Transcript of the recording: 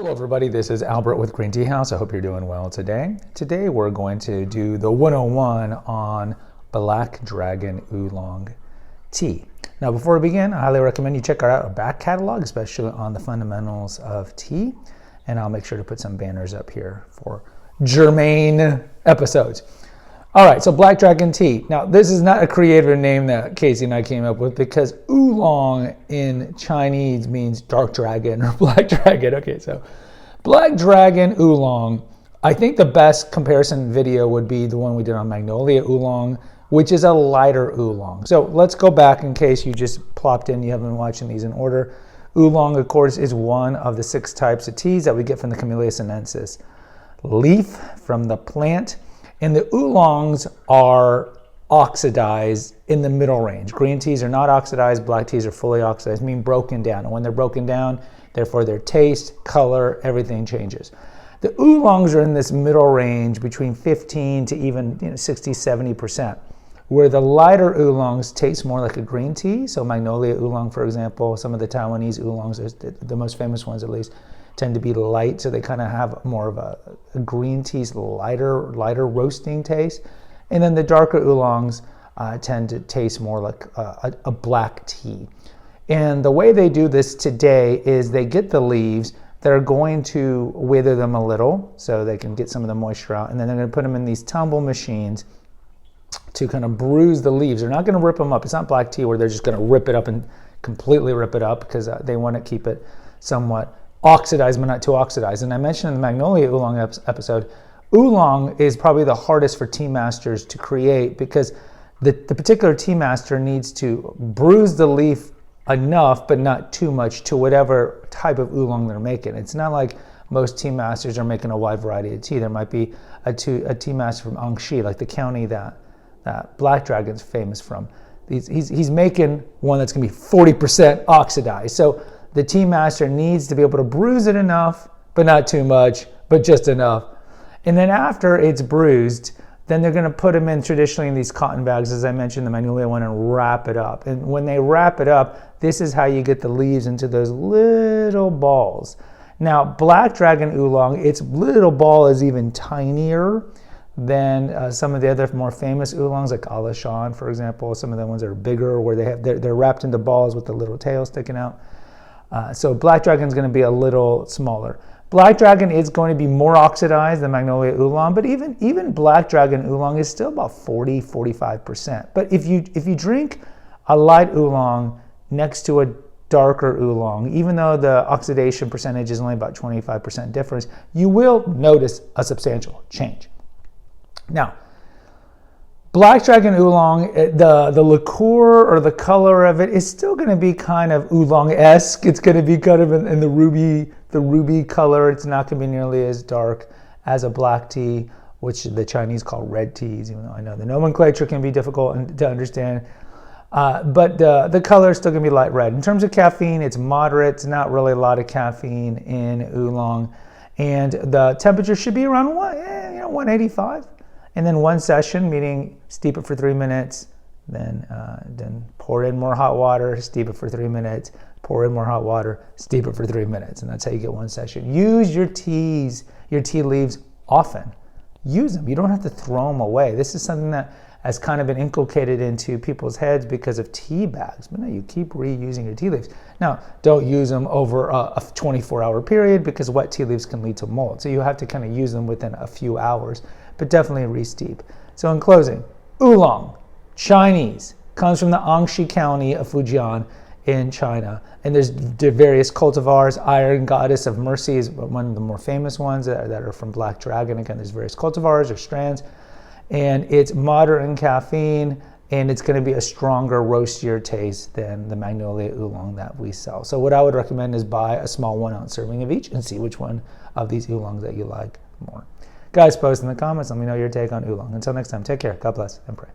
Hello everybody, this is Albert with Green Tea House. I hope you're doing well today. Today we're going to do the 101 on Black Dragon Oolong tea. Now before we begin, I highly recommend you check out our back catalog, especially on the fundamentals of tea. And I'll make sure to put some banners up here for germane episodes. All right, so Black Dragon tea. Now this is not a creative name that Casey and I came up with because Oolong in Chinese means dark dragon or black dragon. Okay, so Black Dragon Oolong. I think the best comparison video would be the one we did on Magnolia Oolong, which is a lighter Oolong. So let's go back in case you just plopped in, you haven't been watching these in order. Oolong, of course, is one of the 6 types of teas that we get from the Camellia sinensis leaf from the plant. And the oolongs are oxidized in the middle range. Green teas are not oxidized, black teas are fully oxidized, meaning broken down. And when they're broken down, therefore their taste, color, everything changes. The oolongs are in this middle range between 15 to even 60, 70%, where the lighter oolongs taste more like a green tea. So Magnolia Oolong, for example, some of the Taiwanese oolongs, the most famous ones at least, tend to be light, so they kind of have more of a green tea's lighter roasting taste. And then the darker oolongs tend to taste more like a black tea. And the way they do this today is they get the leaves, they're going to wither them a little so they can get some of the moisture out, and then they're going to put them in these tumble machines to kind of bruise the leaves. They're not going to rip them up. It's not black tea where they're just going to rip it up and completely rip it up, because they want to keep it somewhat oxidized but not too oxidized. And I mentioned in the Magnolia Oolong episode, Oolong is probably the hardest for tea masters to create, because the particular tea master needs to bruise the leaf enough but not too much to whatever type of oolong they're making. It's not like most tea masters are making a wide variety of tea. There might be a tea master from Anxi, like the county that Black Dragon's famous from. He's making one that's going to be 40% oxidized. So the tea master needs to be able to bruise it enough, but not too much, but just enough. And then after it's bruised, then they're going to put them in traditionally in these cotton bags, as I mentioned, the Magnolia one, and wrap it up. And when they wrap it up, this is how you get the leaves into those little balls. Now, Black Dragon Oolong, its little ball is even tinier than some of the other more famous oolongs, like Alishan, for example. Some of the ones that are bigger, where they're wrapped into balls with the little tail sticking out. So Black Dragon is going to be a little smaller. Black Dragon is going to be more oxidized than Magnolia Oolong, but even Black Dragon Oolong is still about 40-45%. But if you drink a light Oolong next to a darker Oolong, even though the oxidation percentage is only about 25% difference, you will notice a substantial change. Now, Black Dragon Oolong, the liqueur or the color of it is still going to be kind of Oolong-esque. It's going to be kind of in the ruby color. It's not going to be nearly as dark as a black tea, which the Chinese call red teas, even though I know the nomenclature can be difficult to understand. But the color is still going to be light red. In terms of caffeine, it's moderate. It's not really a lot of caffeine in Oolong. And the temperature should be around 185. And then one session, meaning steep it for 3 minutes, then pour in more hot water, steep it for 3 minutes, pour in more hot water, steep it for 3 minutes. And that's how you get one session. Use your tea leaves often. Use them. You don't have to throw them away. This is something that has kind of been inculcated into people's heads because of tea bags. But no, you keep reusing your tea leaves. Now, don't use them over a 24-hour period, because wet tea leaves can lead to mold. So you have to kind of use them within a few hours, but definitely re-steep. So in closing, Oolong, Chinese, comes from the Anxi County of Fujian in China. And there's various cultivars. Iron Goddess of Mercy is one of the more famous ones that are from Black Dragon. Again, there's various cultivars or strands. And it's moderate in caffeine, and it's going to be a stronger, roastier taste than the Magnolia Oolong that we sell. So what I would recommend is buy a small 1-ounce serving of each and see which one of these oolongs that you like more. Guys, post in the comments. Let me know your take on Oolong. Until next time, take care. God bless and pray.